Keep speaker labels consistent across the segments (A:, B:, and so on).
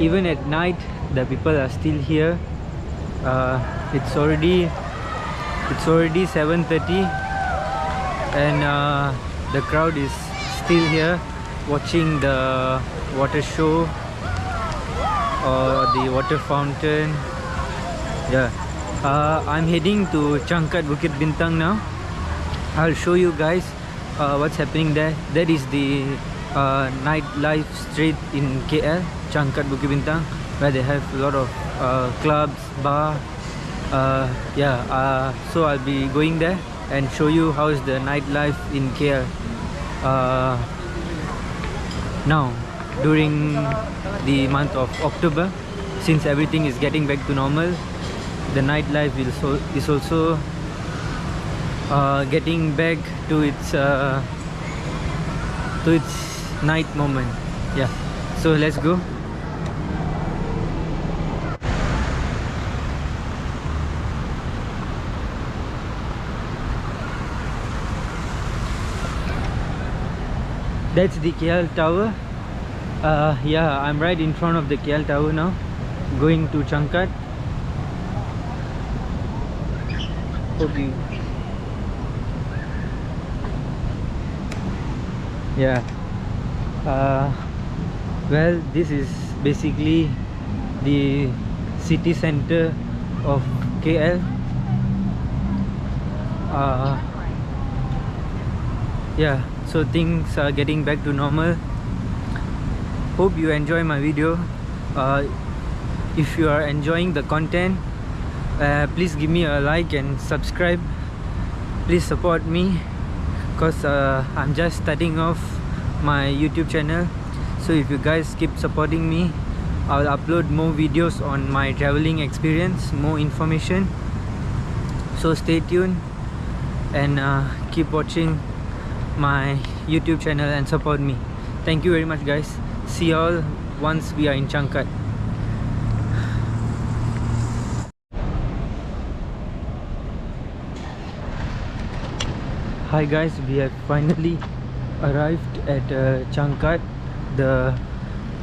A: even at night the people are still here. It's already 7:30 and the crowd is still here watching the water show or the water fountain. Yeah, I'm heading to Changkat, Bukit Bintang now. I'll show you guys what's happening there. That is the nightlife street in KL, Changkat, Bukit Bintang, where they have a lot of clubs, bar. So I'll be going there and show you how is the nightlife in KL now during the month of October. Since everything is getting back to normal, the nightlife is also getting back to its night moment. Yeah, so let's go. That's the KL Tower. Yeah, I'm right in front of the KL Tower now, going to Changkat. Hope you... Yeah. Well, this is basically the city center of KL. Yeah, so things are getting back to normal. Hope you enjoy my video. If you are enjoying the content, please give me a like and subscribe. Please support me, because I'm just starting off my YouTube channel. So if you guys keep supporting me, I'll upload more videos on my traveling experience, more information. So stay tuned and keep watching my YouTube channel and support me. Thank you very much, guys. See you all once we are in Changkat. Hi guys, we have finally arrived at Changkat, the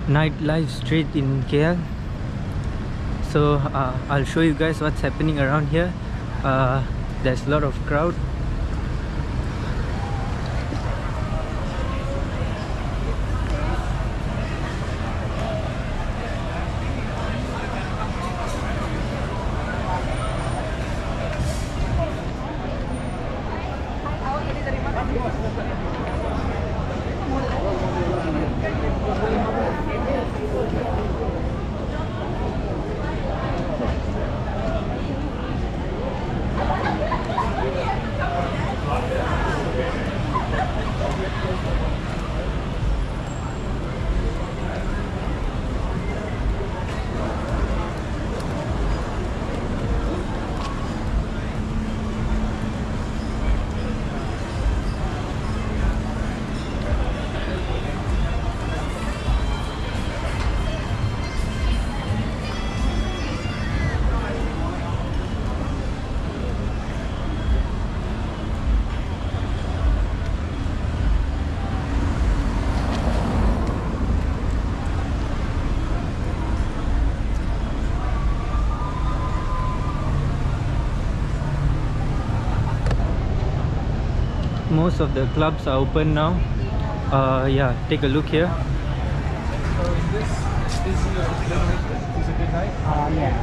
A: nightlife street in KL. So I'll show you guys what's happening around here. There's a lot of crowd. Most of the clubs are open now. Yeah, take a look here.
B: So is this a good night? Yeah.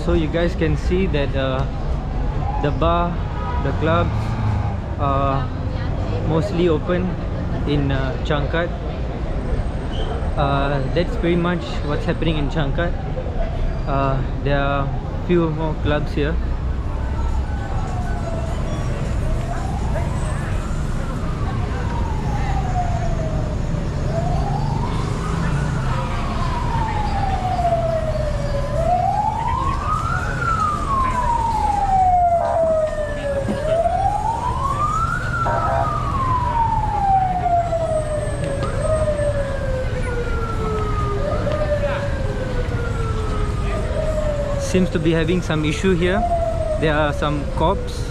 A: So you guys can see that the bar, the clubs are mostly open in Changkat. That's pretty much what's happening in Changkat. There are few more clubs here. Seems to be having some issue here. There are some cops.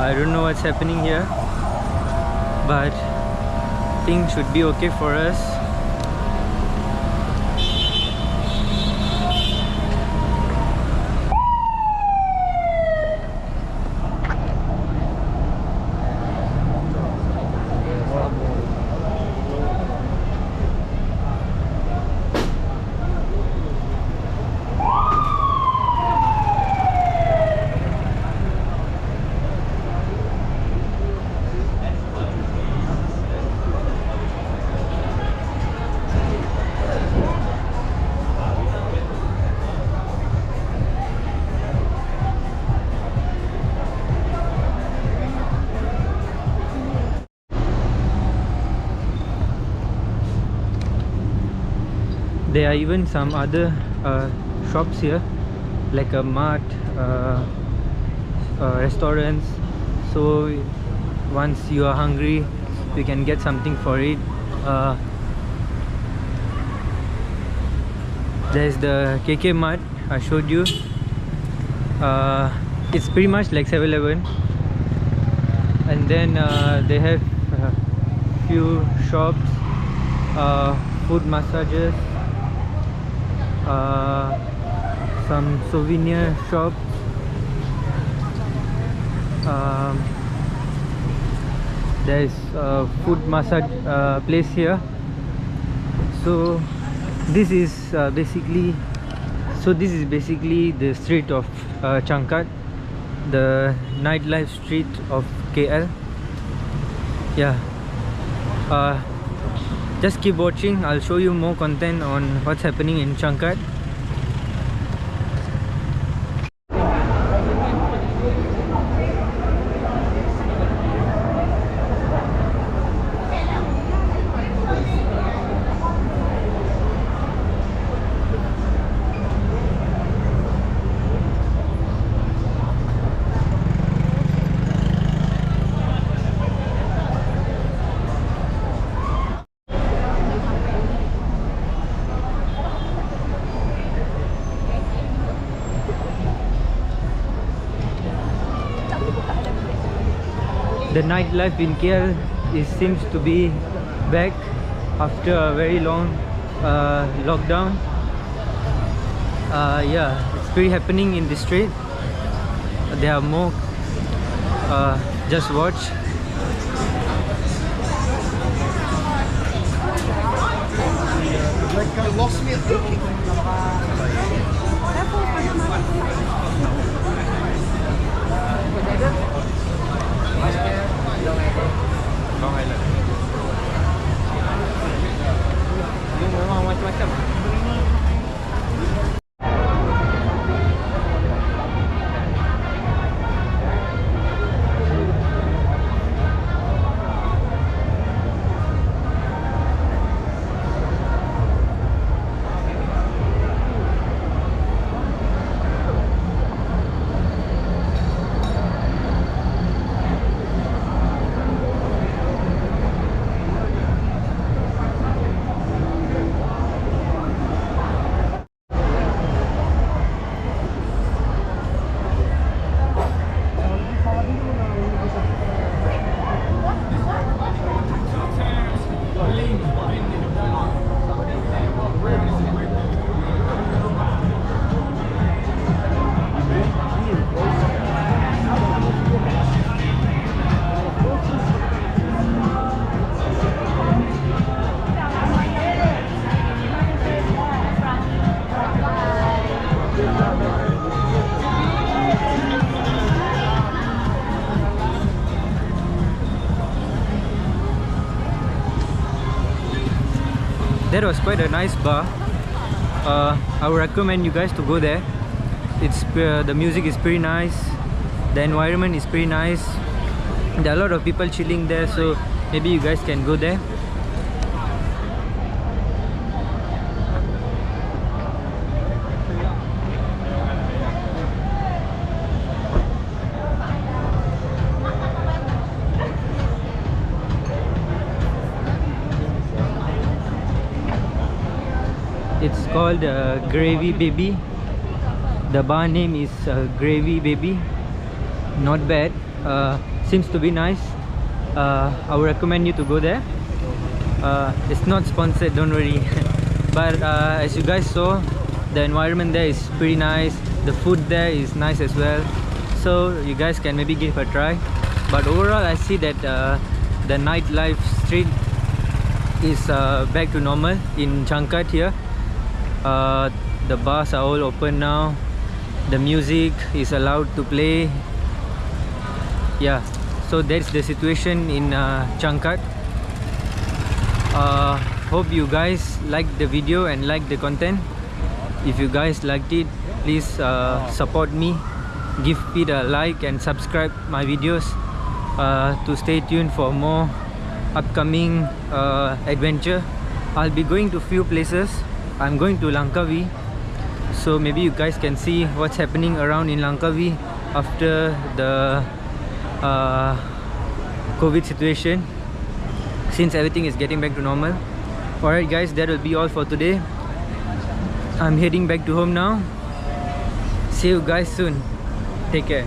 A: I don't know what's happening here, but things should be okay for us. There are even some other shops here, like a mart, restaurants. So once you are hungry, you can get something for it. There's the KK mart I showed you. It's pretty much like 7-Eleven, and then they have few shops, food massages, some souvenir shops, there is a food massage place here. So this is basically the street of Changkat, the nightlife street of KL. Yeah, just keep watching. I'll show you more content on what's happening in Changkat. The nightlife in KL seems to be back after a very long lockdown. Yeah, it's pretty happening in the street. There are more. Just watch.
B: Lost me at looking. Long Island. Ini memang macam-macam.
A: that was quite a nice bar. I would recommend you guys to go there. It's the music is pretty nice, the environment is pretty nice. There are a lot of people chilling there, so maybe you guys can go there. It's called Gravy Baby. The bar name is Gravy Baby. Not bad. Seems to be nice. I would recommend you to go there. It's not sponsored, don't worry. But as you guys saw, the environment there is pretty nice. The food there is nice as well. So you guys can maybe give a try. But overall, I see that the nightlife street is back to normal in Changkat here. The bars are all open now. The music is allowed to play. Yeah, so that's the situation in Changkat. Hope you guys liked the video and liked the content. If you guys liked it, please support me. Give it a like and subscribe my videos to stay tuned for more upcoming adventure. I'll be going to few places. I'm going to Langkawi, so maybe you guys can see what's happening around in Langkawi after the COVID situation, since everything is getting back to normal. Alright guys, that will be all for today. I'm heading back to home now. See you guys soon. Take care.